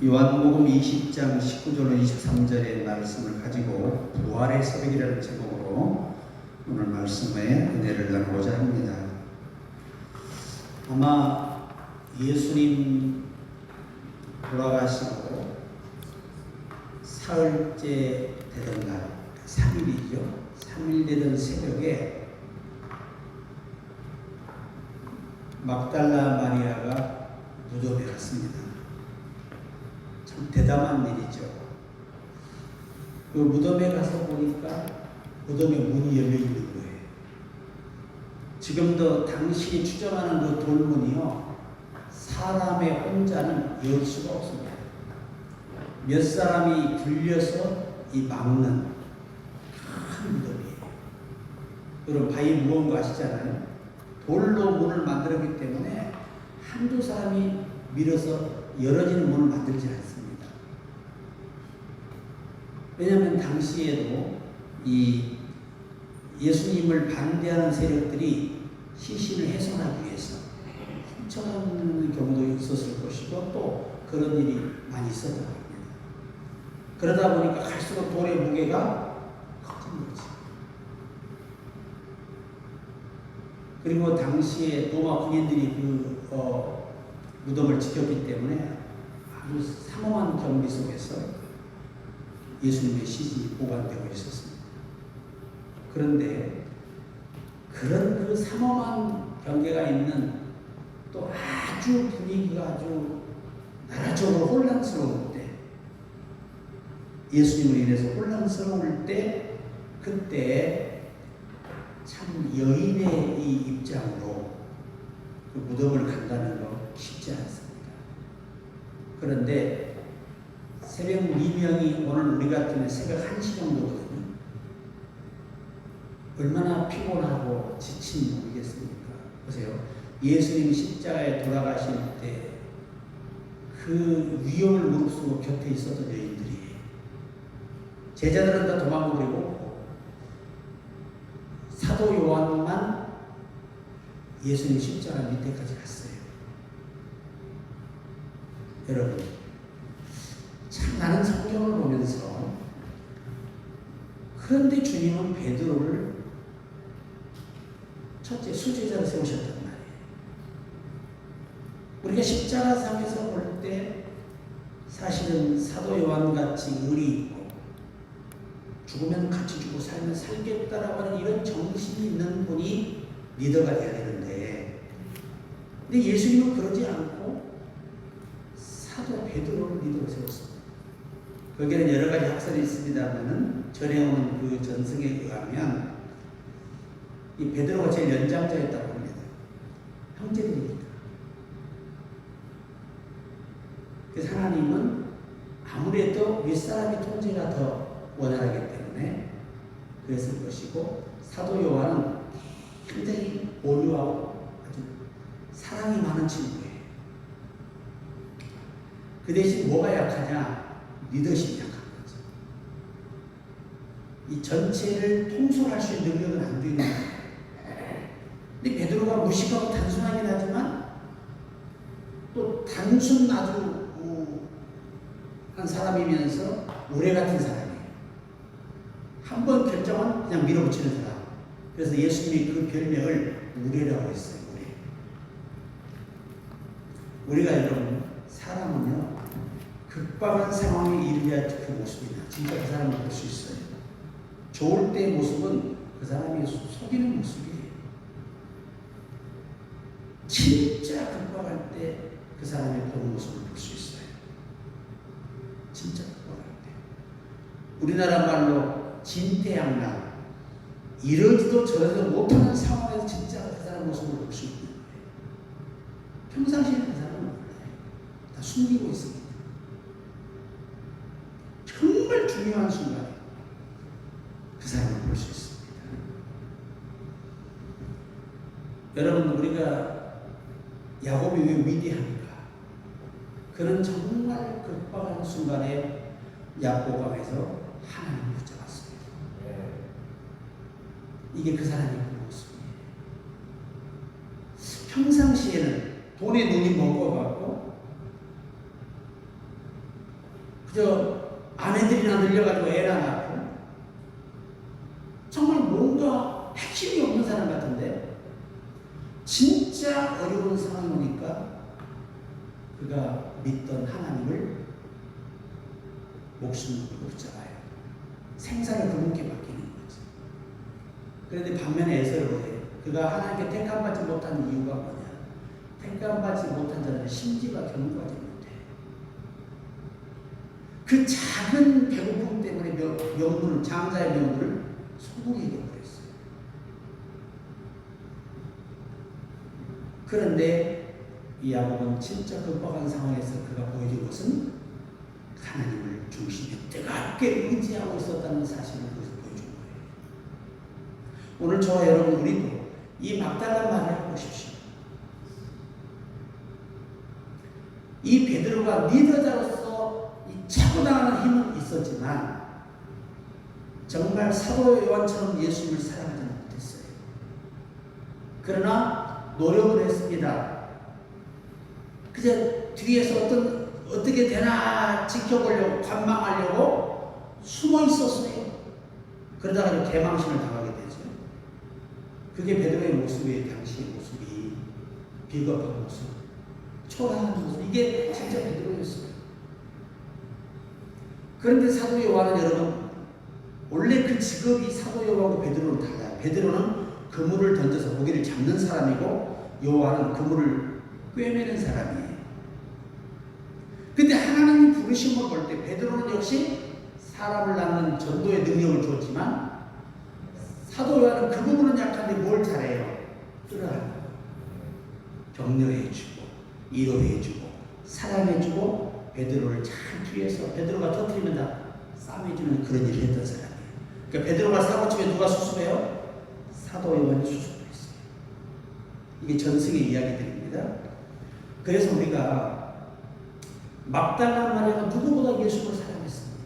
요한복음 20장 19절로 23절의 말씀을 가지고 부활의 새벽이라는 제목으로 오늘 말씀에 은혜를 나누고자 합니다. 아마 예수님 돌아가시고 사흘째 되던 날, 3일이죠. 3일 되던 새벽에 막달라 마리아가 무덤에 갔습니다. 참 대담한 일이죠. 그 무덤에 가서 보니까 무덤에 문이 열려 있는 거예요. 지금도 당신이 추정하는 그 돌문이요, 사람의 혼자는 열 수가 없습니다. 몇 사람이 불려서 이 막는 큰 무덤이에요. 여러분 바위 무거운 거 아시잖아요. 돌로 문을 만들었기 때문에 한두 사람이 밀어서 열어지는 문을 만들지 않습니다. 왜냐하면 당시에도 이 예수님을 반대하는 세력들이 시신을 훼손하기 위해서 훔쳐가는 경우도 있었을 것이고 또 그런 일이 많이 있었다고 합니다. 그러다 보니까 갈수록 돌의 무게가 커진 거지. 그리고 당시에 로마 군인들이 무덤을 지켰기 때문에 아주 삼엄한 경비 속에서 예수님의 시신이 보관되고 있었습니다. 그런데 그런 그 삼엄한 경계가 있는 또 아주 분위기가 아주 나라적으로 혼란스러울 때, 예수님을 인해서 혼란스러울 때, 그때 참 여인의 이 입장으로 그 무덤을 간다는 거 쉽지 않습니다. 그런데 새벽 미명이 오늘 우리 같은 새벽 1시 정도거든요. 얼마나 피곤하고 지친 분이겠습니까? 보세요. 예수님 십자가에 돌아가실 때 그 위험을 무릅쓰고 곁에 있었던 여인들이, 제자들은 다 도망버리고 사도 요한만 예수님 십자가 밑에까지 갔어요. 여러분, 참 나는 성경을 보면서, 그런데 주님은 베드로를 첫째 수제자로 세우셨단 말이에요. 우리가 십자가상에서 볼 때 사실은 사도 요한같이 의리 있고 죽으면 같이 죽고 살면 살겠다라고 하는 이런 정신이 있는 분이 리더가 돼야 되는데, 근데 예수님은 그러지 않고 사도 베드로를 리더로 세웠습니다. 거기에는 여러 가지 학설이 있습니다만은 전해오는 그 전승에 의하면 이 베드로가 제일 연장자였다고 합니다. 형제들이니까. 그래서 하나님은 아무래도 윗사람이 통제가 더 원활하기 때문에 그랬을 것이고, 사도 요한은 굉장히 온유하고 아주 사랑이 많은 친구예요. 그 대신 뭐가 약하냐? 리더십이 약한 거죠. 이 전체를 통솔할 수 있는 능력은 안 되는 거예요. 근데 베드로가 무식하고 단순하긴 하지만 또 단순 아주 한 사람이면서 우레 같은 사람이에요. 한 번 결정은 그냥 밀어붙이는 사람. 그래서 예수님이 그 별명을 우레라고 했어요. 우레. 우리가 여러분, 사람은요, 극박한 상황에 이르야 그 모습이나 진짜 그 사람을 볼 수 있어요. 좋을 때의 모습은 그 사람이 속이는 모습이에요. 진짜 극박할 때 그 사람의 그런 모습을 볼 수 있어요. 진짜 극박할 때. 우리나라 말로 진퇴양난, 이러지도 저러지도 못하는 상황에서 진짜 그 사람의 모습을 볼 수 있는 거예요. 평상시에 그 사람은 몰라요. 다 숨기고 있습니다. 정말 중요한 순간에 그 사람을 볼 수 있습니다. 여러분, 우리가 야곱이 왜 위대합니까? 그는 정말 급박한 순간에 야고강에서 하나님을 붙잡았습니다. 이게 그 사람의 그 모습이에요. 평상시에는 돈에 눈이 먹어갖고 아내들이나 늘려가지고 애나 낳고 정말 뭔가 핵심이 없는 사람 같은데 진짜 어려운 상황이 오니까 그가 믿던 하나님을 목숨을 걸고 붙잡아요. 생사를 그분께 맡기는 거지. 그런데 반면에 에서를 해. 그가 하나님께 택함받지 못한 이유가 뭐냐? 택함받지 못한 자는 심지가 견고하지 못해. 그 작은 배고픔 때문에 명분을, 장자의 명분을 소문이 이겨버렸어요. 그런데 이 야곱은 진짜 급박한 상황에서 그가 보여준 것은 하나님을 중심에 뜨겁게 의지하고 있었다는 사실을 거기서 보여준 거예요. 오늘 저와 여러분 우리도 이 막달란 말을 해보십시오. 이 베드로가 리더자로서 이 차고당하는 힘은 있었지만 정말 사도 요한처럼 예수님을 사랑하지 못했어요. 그러나 노력을 했습니다. 그저 뒤에서 어떻게 되나 지켜보려고 관망하려고 숨어 있었어요. 그러다가 개망신을 당하게 되죠. 그게 베드로의 모습이에요. 당시의 모습이 비겁한 모습, 초라한 모습. 이게 진짜 베드로였어요. 그런데 사도 요한은 여러분 원래 그 직업이 사도 요한과 베드로는 달라요. 베드로는 그물을 던져서 고기를 잡는 사람이고 요한은 그물을 꿰매는 사람이에요. 근데 하나님이 부르심을 볼 때 베드로는 역시 사람을 낳는 전도의 능력을 주었지만 사도 요한은 그 부분은 약한데 뭘 잘해요? 끌어안고 격려해주고 위로해주고 사랑해주고 베드로를 잘 뒤에서 베드로가 터뜨리면 다 싸매주는 그런 일을 했던 사람이에요. 그러니까 베드로가 사고치면 누가 수습해요? 사도 요한이 수습했어요. 이게 전승의 이야기들입니다. 그래서 우리가 막달란 마리아가 누구보다 예수를 사랑했습니다.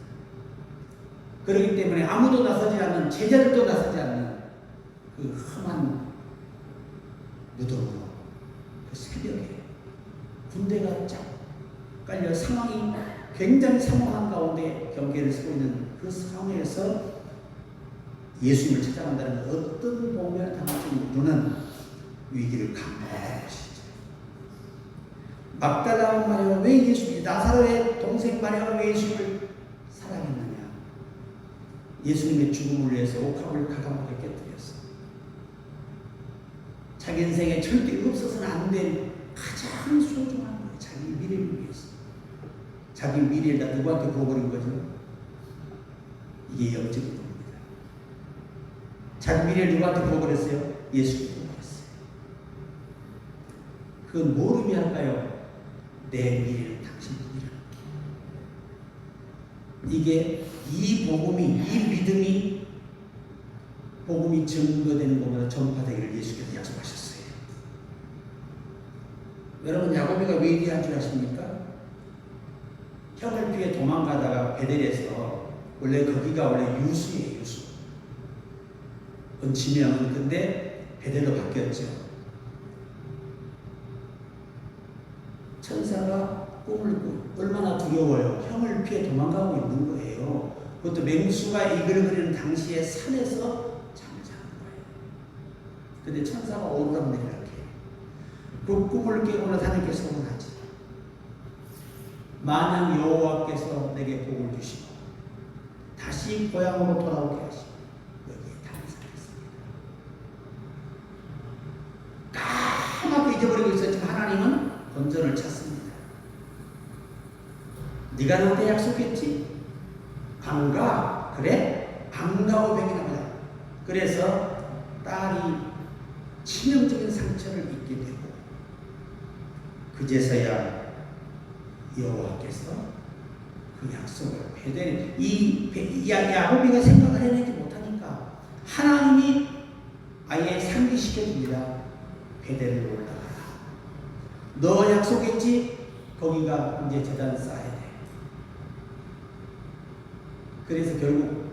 그렇기 때문에 아무도 나서지 않는, 제자들도 나서지 않는 그 험한 무덤으로 그 새벽에 군대가 쫙 깔려 상황이 굉장히 samah한 가운데 경계를 서고 있는 그 상황에서 예수님을 찾아간다는 어떤 복면을 당할지 모르는 위기를 강구하는 것이죠. 막달라 마리아가 왜 예수님, 나사로의 동생 마리아가 왜 예수님을 사랑했느냐? 예수님의 죽음을 위해서 옥합을 가감하게 깨뜨렸어. 자기 인생에 절대 없어서는 안 된 가장 소중한 거예요. 자기 미래를 위해서. 자기 미래를 다 누구한테 부어버린 거죠? 이게 영적인 겁니다. 자기 미래를 누구한테 부어버렸어요? 예수님께 부어버렸어요. 그건 뭘 의미할까요? 내 미래는 당신뿐이라는 게. 이게 이 복음이, 이 믿음이 복음이 증거되는 것보다 전파되기를 예수께서 약속하셨어요. 여러분 야곱이가 왜 이리한 줄 아십니까? 형을 피해 도망가다가 베델에서 원래 거기가 원래 유수예요. 유수. 지명은 근데 베델로 바뀌었죠. 천사가 꿈을 꾸고 얼마나 두려워요. 형을 피해 도망가고 있는 거예요. 그것도 맹수가 이글거리는 당시에 산에서 잠을 자는 거예요. 근데 천사가 오르락내리락 해요. 그 꿈을 깨고는 하나님께 소원하지. 만약 여호와께서 내게 복을 주시고 다시 고향으로 돌아오게 하시고 여기에 당사했습니다. 까맣게 잊어버리고 있었지만 하나님은 건전을 찾습니다. 네가 나한테 약속했지? 반가? 그래? 반가워 백이랍니다. 그래서 딸이 치명적인 상처를 입게 되고 그제서야 여호와께서 그 약속을 베델 야곱이가 생각을 해내지 못하니까 하나님이 아예 상기시켜 줍니다. 베델로 올라가라. 너 약속했지? 거기가 이제 제단 쌓아야 돼. 그래서 결국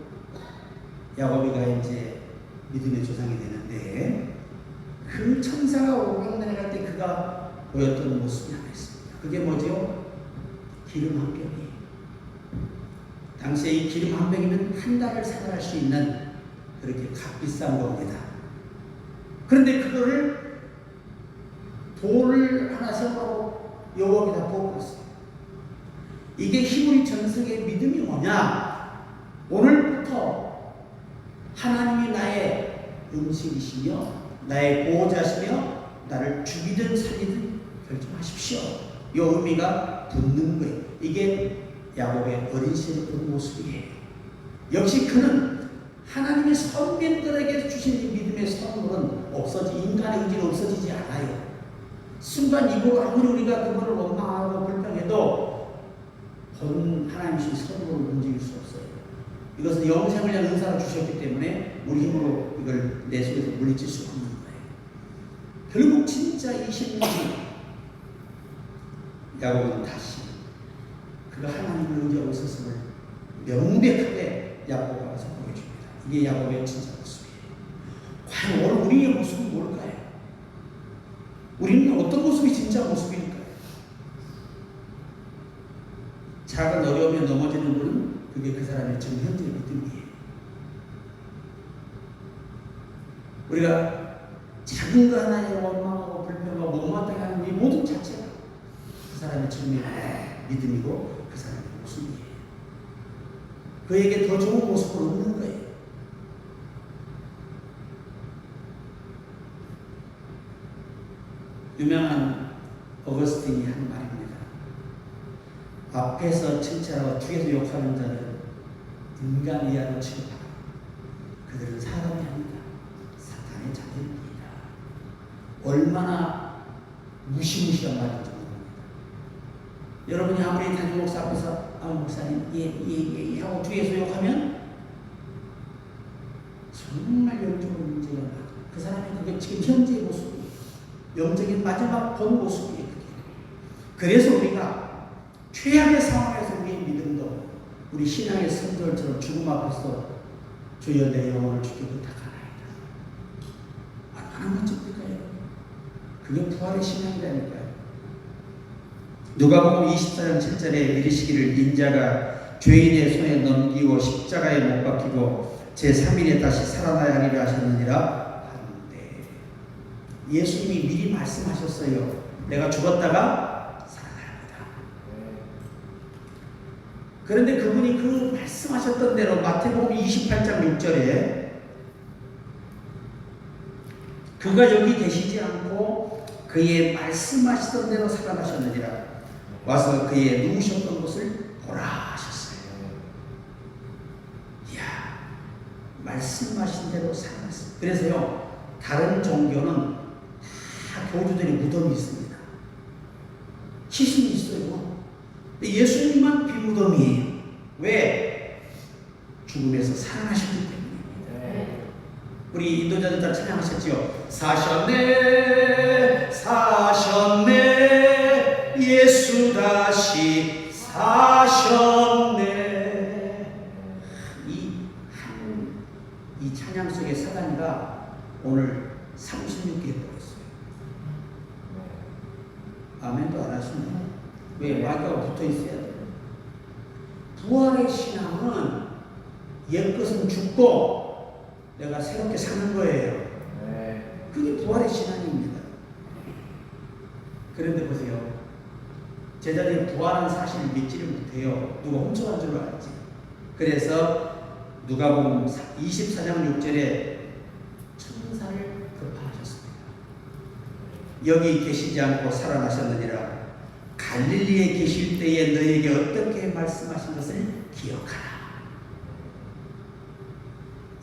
야곱이가 이제 믿음의 조상이 되는데 그 천사가 오르락내리락 때 그가 보였던 모습이 하나 있습니다. 그게 뭐죠? 기름 한 겹이 당시에 이 기름 한 병이면 한 달을 생활할 수 있는 그렇게 값비싼 겁니다. 그런데 그거를 돌을 하나 세우고 여호와에다 부어버렸어요. 이게 히브리 전승의 믿음이 뭐냐? 오늘부터 하나님이 나의 음식이시며 나의 보호자시며 나를 죽이든 살리든 결정하십시오. 이 의미가 붙는 거예요. 이게 야곱의 어린 시절의 그런 모습이에요. 역시 그는 하나님의 선민들에게 주신 이 믿음의 선물은 인간의 의지는 없어지지 않아요. 순간 입으로 아무리 우리가 그거를 원망하고 불평해도 본 하나님의 선물을 움직일 수 없어요. 이것은 영생을 위한 은사를 주셨기 때문에 우리 힘으로 이걸 내 속에서 물리칠 수 없는 거예요. 결국 진짜 20년 야곱은 다시 그가 하나님을 의지하고 있었음을 명백하게 야곱 앞에서 보여줍니다. 이게 야곱의 진짜 모습이에요. 과연 오늘 우리의 모습은 뭘까요? 우리는 어떤 모습이 진짜 모습일까요? 작은 어려움에 넘어지는 분은 그게 그 사람의 지금 현재 믿음이에요. 우리가 작은 거 하나에 원망하고 불평하고 못마땅해 하는 이 모든 자체가 그 사람의 지금의 믿음이고 그 사람의 모습이에요. 그에게 더 좋은 모습을 얻는 거예요. 유명한 어거스틴이 한 말입니다. 앞에서 칭찬하고 뒤에서 욕하는 자는 인간 이하로 취급하라. 그들은 사람이 아니다. 사탄의 자녀입니다. 얼마나 무시무시한 말인지 모릅니다. 여러분이 아무리 담임 목사 앞에서 목사님 예 하고 뒤에서 욕하면 정말 영적으로 문제가 나요. 그 사람이 그게 지금 현재의 모습이에요. 영적인 마지막 본 모습이에요. 그래서 우리가 최악의 상황에서 우리의 믿음도 우리 신앙의 성도들처럼 죽음 앞에서 주여 내 영혼을 주께 부탁하나이다. 얼마나 멋집니까요? 그게 부활의 신앙이라니까요. 누가복음 24장 7절에 이르시기를 인자가 죄인의 손에 넘기고 십자가에 못 박히고 제3일에 다시 살아나야 하리라 하셨느니라 하는데 예수님이 미리 말씀하셨어요. 내가 죽었다가 살아납니다. 그런데 그분이 그 말씀하셨던 대로 마태복음 28장 6절에 그가 여기 계시지 않고 그의 말씀하시던 대로 살아나셨느니라. 와서 그의 누우셨던 곳을 보라 하셨어요. 이야, 말씀하신 대로 살아났어요. 그래서요, 다른 종교는 다 교주들이 무덤이 있습니다. 시신이 있어요. 근데 예수님만 비무덤이에요. 왜? 죽음에서 살아나셨기 때문입니다. 우리 인도자들 다 찬양하셨죠? 사셨네 사셨네 예수 다시 사셨네. 이 찬양 속의 사단이가 오늘 36개 했어요. 아멘도 안 하시나요? 왜? 마이크가 붙어 있어야 돼요. 부활의 신앙은 옛것은 죽고 내가 새롭게 사는 거예요. 그게 부활의 신앙입니다. 그런데 보세요. 제자들이 부활한 사실을 믿지를 못해요. 누가 훔쳐간 줄 알지. 그래서 누가복음 24장 6절에 천사를 급파하셨습니다. 여기 계시지 않고 살아나셨느니라. 갈릴리에 계실 때에 너에게 어떻게 말씀하신 것을 기억하라.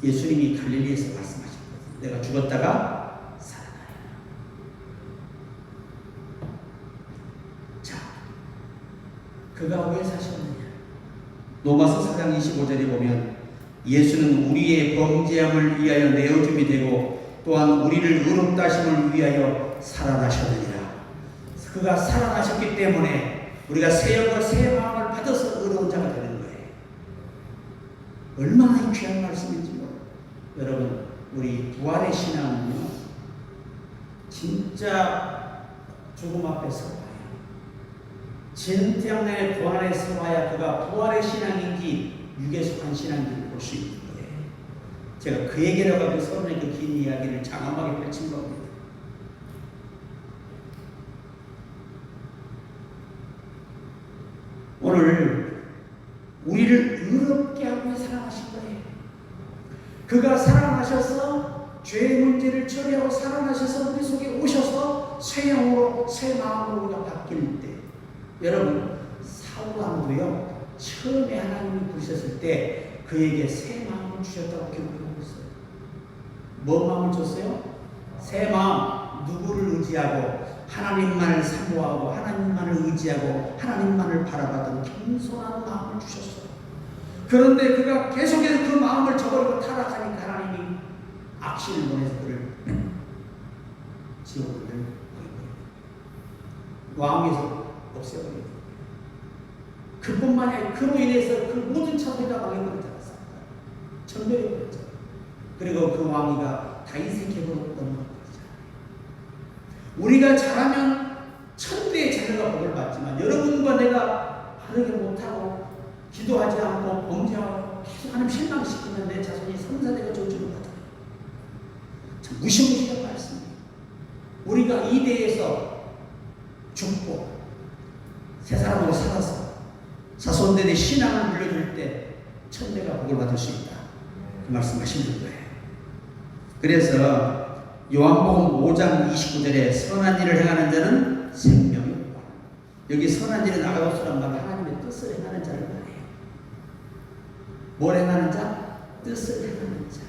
예수님이 갈릴리에서 말씀하신 거예요. 내가 죽었다가 살아나요. 자, 그가 왜 사셨느냐? 로마서 4장 25절에 보면 예수는 우리의 범죄함을 위하여 내어줌이 되고 또한 우리를 의롭다 하심을 위하여 살아나셨느니라. 그가 살아나셨기 때문에 우리가 새 영과 새 마음을 받아서 의로운 자가 되는 거예요. 얼마나 귀한 말씀인지 몰라요. 여러분, 우리 부활의 신앙은요, 진짜 죽음 앞에 서봐야, 진정의 고난에 서봐야 그가 부활의 신앙인지 육에 속한 신앙들을 볼 수 있는 거예요. 제가 그 얘기라고 하고 서론의 그 긴 이야기를 장엄하게 펼친 겁니다. 오늘 우리를 의롭게 하고 사랑하신 거예요. 그가 사랑하셔서 죄의 문제를 처리하고 사랑하셔서 우리 속에 오셔서 새 영으로 새 마음으로 우리가 바뀔 때, 여러분 사울왕도요 처음에 하나님이 부르셨을 때 그에게 새 마음을 주셨다고 기록하고 있어요. 뭔 마음을 줬어요? 새 마음. 누구를 의지하고 하나님만을 사모하고 하나님만을 의지하고 하나님만을 바라봤던 겸손한 마음을 주셨어요. 그런데 그가 계속해서 그 마음을 저버리고 타락하니까 하나님이 악신을 보내서 그를 지옥을 보내버려요. 왕에서 없애버려요. 그뿐만이 아니라 그로 인해서 그 모든 차들이 다 망해버렸잖아요. 전멸해버렸죠. 그리고 그 왕위가 다윗의 계보로 넘어갔죠. 우리가 잘하면 천대의 자녀가 복을 받지만 여러분과 내가 바르게 못하고 기도하지 않고 범죄하고 계속 하나님 실망시키면 내 자손이 성사대가 저주를 받아요. 참 무시무시한 말씀이에요. 우리가 이 대에서 죽고 새 사람으로 살아서 자손들의 신앙을 물려줄 때 천대가 복을 받을 수 있다. 그 말씀 하시는 거예요. 그래서 요한복음 5장 29절에 선한 일을 행하는 자는 생명이 있고, 여기 선한 일은 아가도스란 말은 하나님의 뜻을 행하는 자를 말해요. 뭘 행하는 자? 뜻을 행하는 자.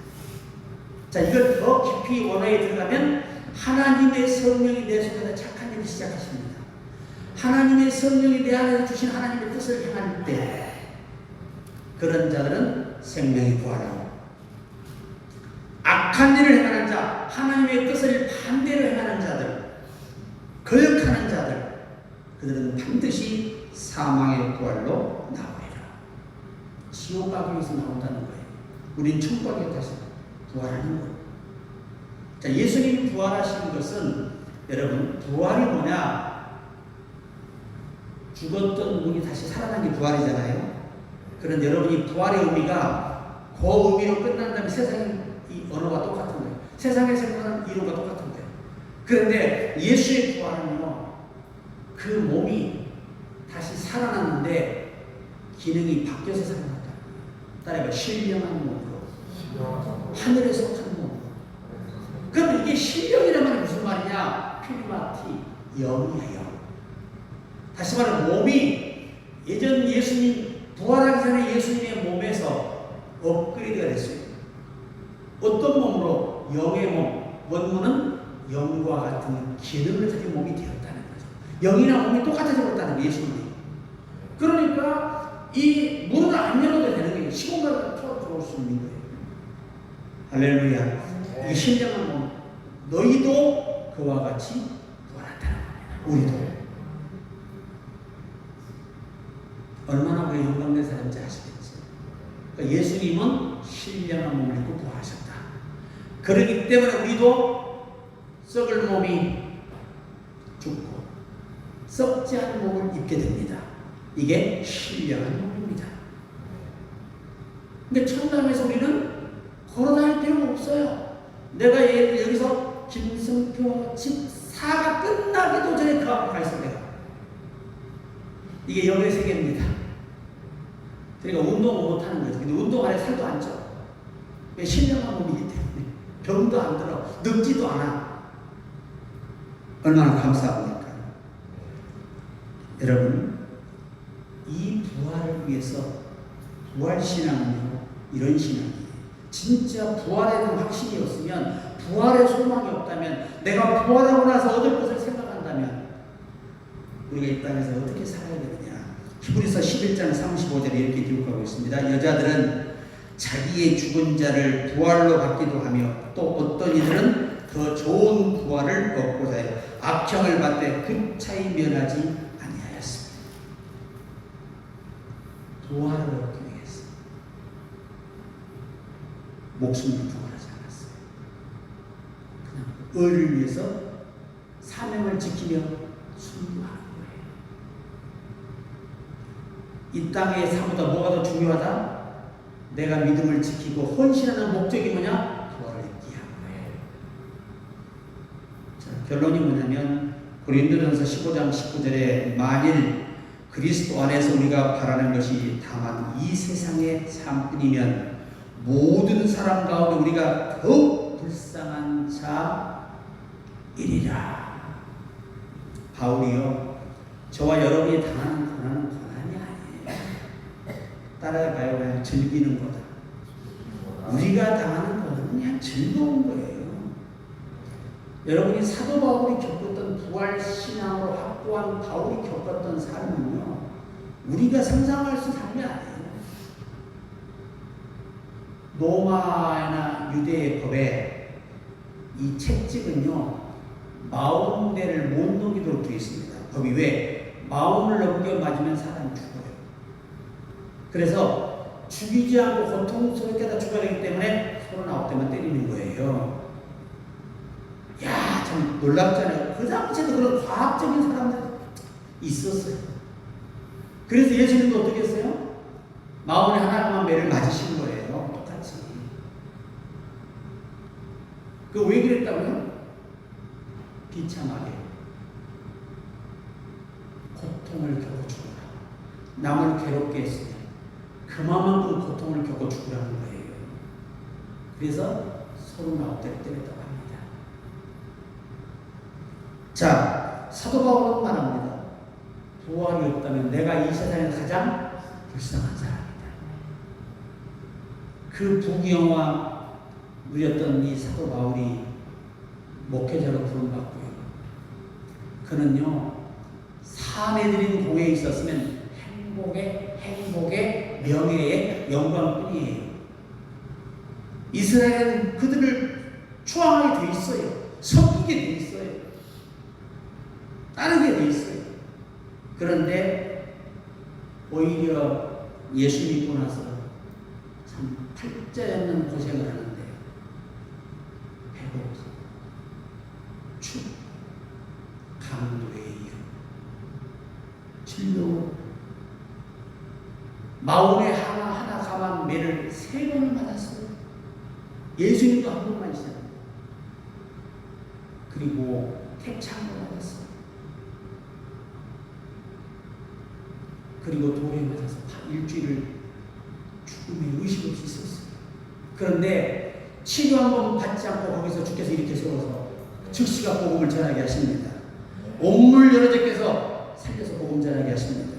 자, 이걸 더 깊이 원어에 들어가면 하나님의 성령이 내 속에서 착한 일을 시작하십니다. 하나님의 성령이 내 안에서 주신 하나님의 뜻을 행할 때 그런 자들은 생명이 부활하고, 악한 일을 행하는 자, 하나님의 뜻을 반대로 행하는 자들, 거역하는 자들, 그들은 반드시 사망의 부활로 나오리라. 지옥 가기 위해서 나온다는 거예요. 우린 천국 가기 위해서 부활하는 거예요. 자, 예수님이 부활하신 것은, 여러분, 부활이 뭐냐? 죽었던 분이 다시 살아난 게 부활이잖아요. 그런데 여러분이 부활의 의미가 그 의미로 끝난다면 세상이 이 언어가 똑같은 거예요. 세상에서 생각하는 이론과 똑같은 거예요. 그런데 예수의 부활은요, 그 몸이 다시 살아났는데 기능이 바뀌어서 살아났다. 따라해봐. 신령한 몸으로, 하늘에 속한 몸으로. 그럼 이게 신령이란 말이 무슨 말이냐? 필마티, 영이야, 영. 다시 말하면 몸이 예전 예수님 부활하기 전에 예수님의 몸에서 업그레이드가 됐어요. 어떤 몸으로? 영의 몸. 원문은 영과 같은 기능을 가진 몸이 되었다는 거죠. 영이나 몸이 똑같아졌다는 거예요. 예수님이. 그러니까 이 문을 안 열어도 되는 거예요. 시공간을 들어올 수 있는 거예요. 할렐루야. 이 신령한 몸. 너희도 그와 같이 부활한다는 겁니다. 우리도. 얼마나 우리 영광된 사람인지 아시겠지? 그러니까 예수님은 신령한 몸을 입고 부활하셨다. 그렇기 때문에 우리도 썩을 몸이 죽고 썩지 않은 몸을 입게 됩니다. 이게 신령한 몸입니다. 근데 천당에서 우리는 걸어다닐 필요가 없어요. 내가 여기서 김승표 집사가 끝나기도 전에 그 앞에 가 있어. 내가 이게 영의 세계입니다. 그러니까 운동을 못하는 거죠. 근데 운동 안에 살도 안 쪄. 신령한 몸이기 때문에 병도 안 들어, 늙지도 않아. 얼마나 감사합니까? 여러분, 이 부활을 위해서 부활신앙은요, 이런 신앙이에요. 진짜 부활에 대한 확신이 없으면, 부활의 소망이 없다면, 내가 부활하고 나서 얻을 것을 생각한다면 우리가 이 땅에서 어떻게 살아야 되느냐. 히브리서 11장 35절에 이렇게 기록하고 있습니다. 여자들은 자기의 죽은 자를 부활로 받기도 하며, 또 어떤 이들은 더 좋은 부활을 얻고자 해요. 악형을 받되 구차히 면하지 아니하였습니다. 부활을 얻기 위해서 목숨을 부활하지 않았어요. 그냥 의를 위해서 사명을 지키며 순종하는 거예요. 이 땅의 삶보다 뭐가 더 중요하다? 내가 믿음을 지키고 헌신하는 목적이 뭐냐? 부활을 있게 하는 거예요. 자, 결론이 뭐냐면 고린도전서 15장 19절에 만일 그리스도 안에서 우리가 바라는 것이 다만 이 세상의 삶뿐이면 모든 사람 가운데 우리가 더욱 불쌍한 자이리라. 바울이요, 저와 여러분이 당하는 고난은 고난이 아니에요. 따라해봐요. 그냥 즐기는 거다. 우리가 당하는 고난은 그냥 즐거운 거예요. 여러분이 사도 바울이 겪었던 부활 신앙으로 확고한 바울이 겪었던 삶은요, 우리가 상상할 수 있는 삶이 아니에요. 로마나 유대의 법에 이 채찍은요 40대를 못 넘기도록 되어 있습니다. 법이 왜? 40을 넘겨 맞으면 사람이 죽어요. 그래서 죽이지 않고 고통스럽게 다 죽어야 되기 때문에 39대만 때리는 거예요. 야, 참 놀랍잖아요. 그 당시에도 그런 과학적인 사람들 있었어요. 그래서 예수님도 어떻게 했어요? 41 매를 맞으신 거예요. 똑같이. 그 왜 그랬다고요? 비참하게 고통을 겪어 죽어라. 남을 괴롭게 했으니 그만큼 고통을 겪어 죽으라는 거예요. 그래서 39대를 때렸다고 합니다. 자, 사도 바울은 말합니다. 부활이 없다면 내가 이 세상에서 가장 불쌍한 사람이다. 그 부귀영화 누렸던 이 사도 바울이 목회자로 부름받고요. 그는요, 사내들인 공에 있었으면 행복의 명예의 영광뿐이에요. 이스라엘은 그들을 추앙하게 돼 있어요. 섬기게 돼 있어요. 따르게 돼 있어요. 그런데 오히려 예수 믿고 나서 참 팔자없는 고생을 하는데 배고픔, 춥, 강도의 이유, 진로, 마음에 하나 가만 매를 3번을 맞았어요. 예수님도 한 번만 있어요. 그리고 태창을 맞았어요. 그리고 돌에 맞아서 일주일을 죽음에 의식 없이 있었어요. 그런데 치료 한 번 받지 않고 거기서 주께서 이렇게 세워서 즉시가 복음을 전하게 하십니다. 온물 여러 제께서 살려서 복음 전하게 하십니다.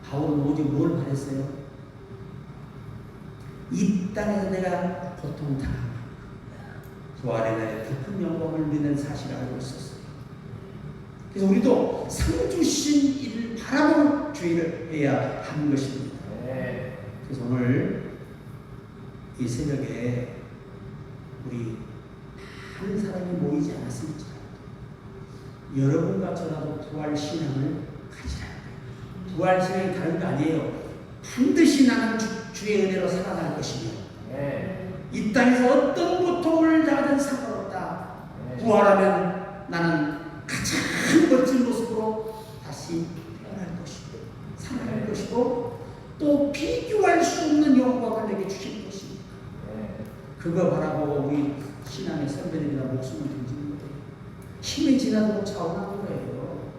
바울은 오직 뭘 말했어요? 이 땅에서 내가 고통당하고 부활의 날에 깊은 영광을 누리는 사실을 알고 있었어요. 그래서 우리도 상 주신 일을 바라보는 주의를 해야 하는 것입니다. 그래서 오늘 이 새벽에 우리 한 사람이 모이지 않았습니까? 여러분과 저라도 부활 신앙을 가지라. 부활 신앙이 다른 거 아니에요. 반드시 나는 주의 은혜로 살아날 것이며 이 땅에서 어떤 고통을 당하든 상관없다. 부활하면 나는 가장 멋진 모습으로 다시 태어날 것이고 살아날 것이고 또 비교할 수 없는 영광을 내게 주실 것입니다. 그거 바라고 우리 신앙의 선배들이나 목숨을 던지는 거예요. 힘이 지나도록 차오르는 거예요.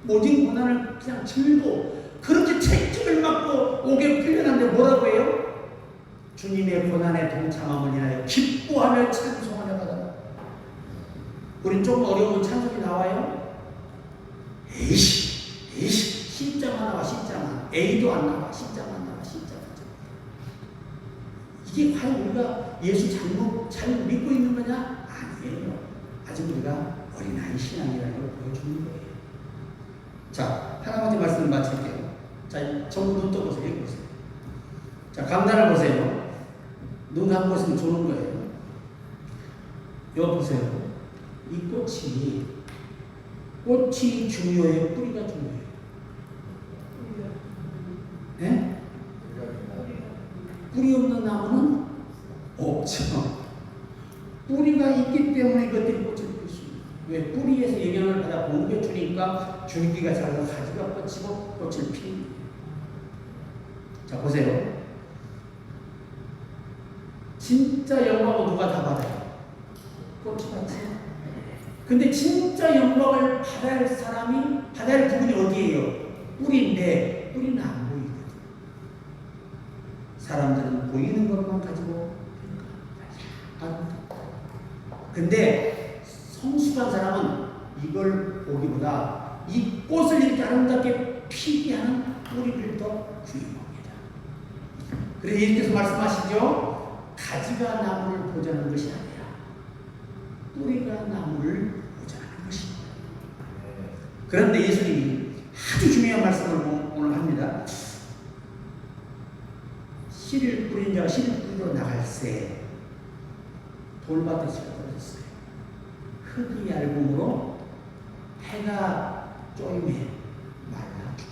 모든 고난을 그냥 즐고 그렇게 채찍을 맞고 옥에 풀려났는데 뭐라고 해요? 주님의 고난에 동참함을 인하여 기뻐하며 찬송하려 하다. 우린 좀 어려운 찬송이 나와요? 에이씨 C자만 나와. C자만 A도 안 나와. C자만 나와. C자만. 이게 과연 우리가 예수 잘 믿고 있는 거냐? 아니에요. 아직 우리가 어린아이 신앙이라는 걸 보여주는 거예요. 자, 하나님의 말씀을 마칠게요. 자, 전부 눈 떠보세요. 읽어보세요. 자, 강단을 보세요. 눈 감고 있으면 좋은 거예요. 여기 보세요. 이 꽃이 중요해요? 뿌리가 중요해요? 네? 뿌리 없는 나무는 없죠. 뿌리가 있기 때문에 이것들이 꽃을 필 수 있어요. 왜? 뿌리에서 영향을 받아 공기가 주니까 줄기가 자라서 가지가 뻗치고 꽃을 피는 거예요. 자, 보세요. 진짜 영광은 누가 다 받아요? 꽃이 받지. 근데 진짜 영광을 받아야 할 사람이, 받아야 할 부분이 어디예요? 뿌리인데, 뿌리는 안 보이거든. 사람들은 보이는 것만 가지고 근데 성숙한 사람은 이걸 보기보다 이 꽃을 이렇게 아름답게 피게 하는 뿌리를 더 주의합니다. 그래서 예수께서 말씀하시죠. 가지가 나무를 보존하는 것이 아니라 뿌리가 나무를 보존하는 것입니다. 그런데 예수님이 아주 중요한 말씀을 오늘 합니다. 씨를 뿌린 자가 씨를 뿌리러 나갈새 돌밭에서 떨어졌어요. 흙이 얇음으로 해가 쪼임에 말라 죽어.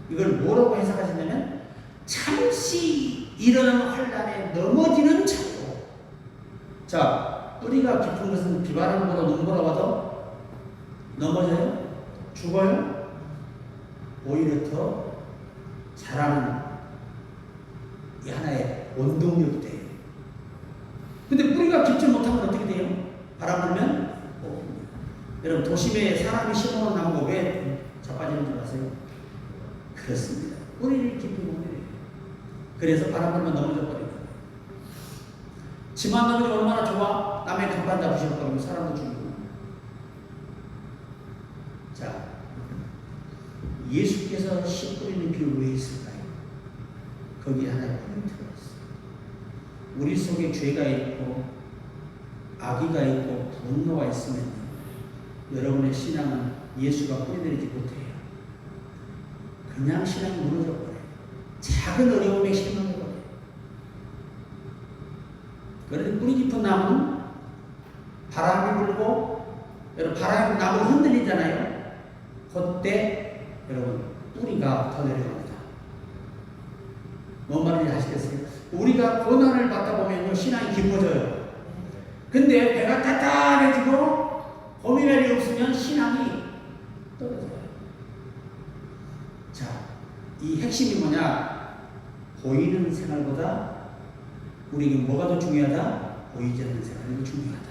이걸 뭐라고 해석하시냐면 잠시 일어나는 환란에 넘어지는 정도. 자, 뿌리가 깊은 것은 비바람 불어 눈보라 와도 넘어져요? 죽어요? 오히려 더 자라는 이 하나의 원동력이 돼요. 근데 뿌리가 깊지 못하면 어떻게 돼요? 바람 불면 뽑힙니다. 여러분 도심에 사람이 심어놓은 나무가 왜 자빠지는 줄 아세요? 그렇습니다. 뿌리를 깊이 못 내려요. 그래서 바람 불면 넘어져 버립니다. 집안 넘어지면 얼마나 좋아? 남의 간판 다 부셔버리고 사람도 죽이고. 자, 예수께서 씨 뿌리는 비유 왜 있을까요? 거기에 하나의 포인트가 있어요. 우리 속에 죄가 있고 악의가 있고 분노가 있으면 여러분의 신앙은 예수가 뿌리내리지 못해요. 그냥 신앙이 무너져 버려요. 작은 어려움에 실망해버려요. 그런데 뿌리 깊은 나무는 바람이 불고 여러분 바람이 나무가 흔들리잖아요. 그때 여러분 뿌리가 더 내려갑니다. 뭔 말인지 아시겠어요? 우리가 고난을 받다 보면 신앙이 깊어져요. 근데 배가 따뜻해지고 고민할 일이 없으면 신앙이 떨어져요. 자, 이 핵심이 뭐냐? 보이는 생활보다 우리에게 뭐가 더 중요하다? 보이지 않는 생활이 중요하다.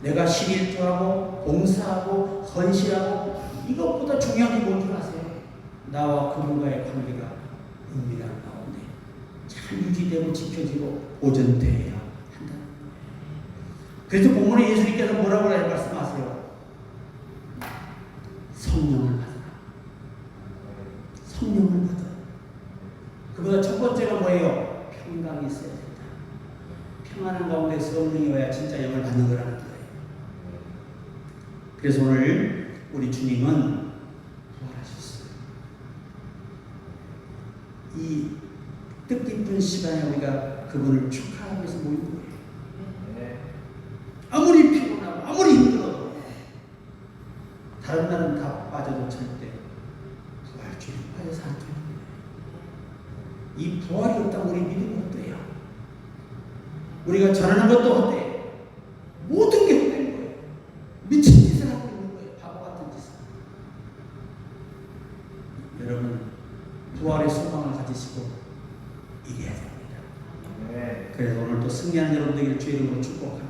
내가 신일주하고 봉사하고 헌신하고 이것보다 중요한 게 뭔 줄 아세요? 나와 그분과의 관계가 은밀한 가운데 잘 유지되고 지켜지고 보존되어야 한다. 그래서 본문에 예수님께서 뭐라고 말씀하세요? 성령을 받아라. 성령을 받아라. 그보다 첫 번째가 뭐예요? 평강이 있어야 된다. 평안한 가운데 성령이 와야 진짜 영을 받는 거라는 거예요. 그래서 오늘 우리 주님은 부활하셨어요. 이 뜻깊은 시간에 우리가 그분을 축하하기 위해서 모인 거예요. 아무리 피곤하고 아무리 힘들어도 다른 날은 다 빠져도 절대 부활주에 빠져서 안 돼요. 이 부활이 없다면 우리 믿음은 어때요? 우리가 전하는 것도 어때요? 모든 게 헛된 거예요. 미친 짓을 하고 있는 거예요. 바보 같은 짓을. 여러분 부활의 소망을 가지시고 일해야 됩니다. 그래서 오늘 또 승리하는 여러분들에게 주의 이름으로 축복합니다.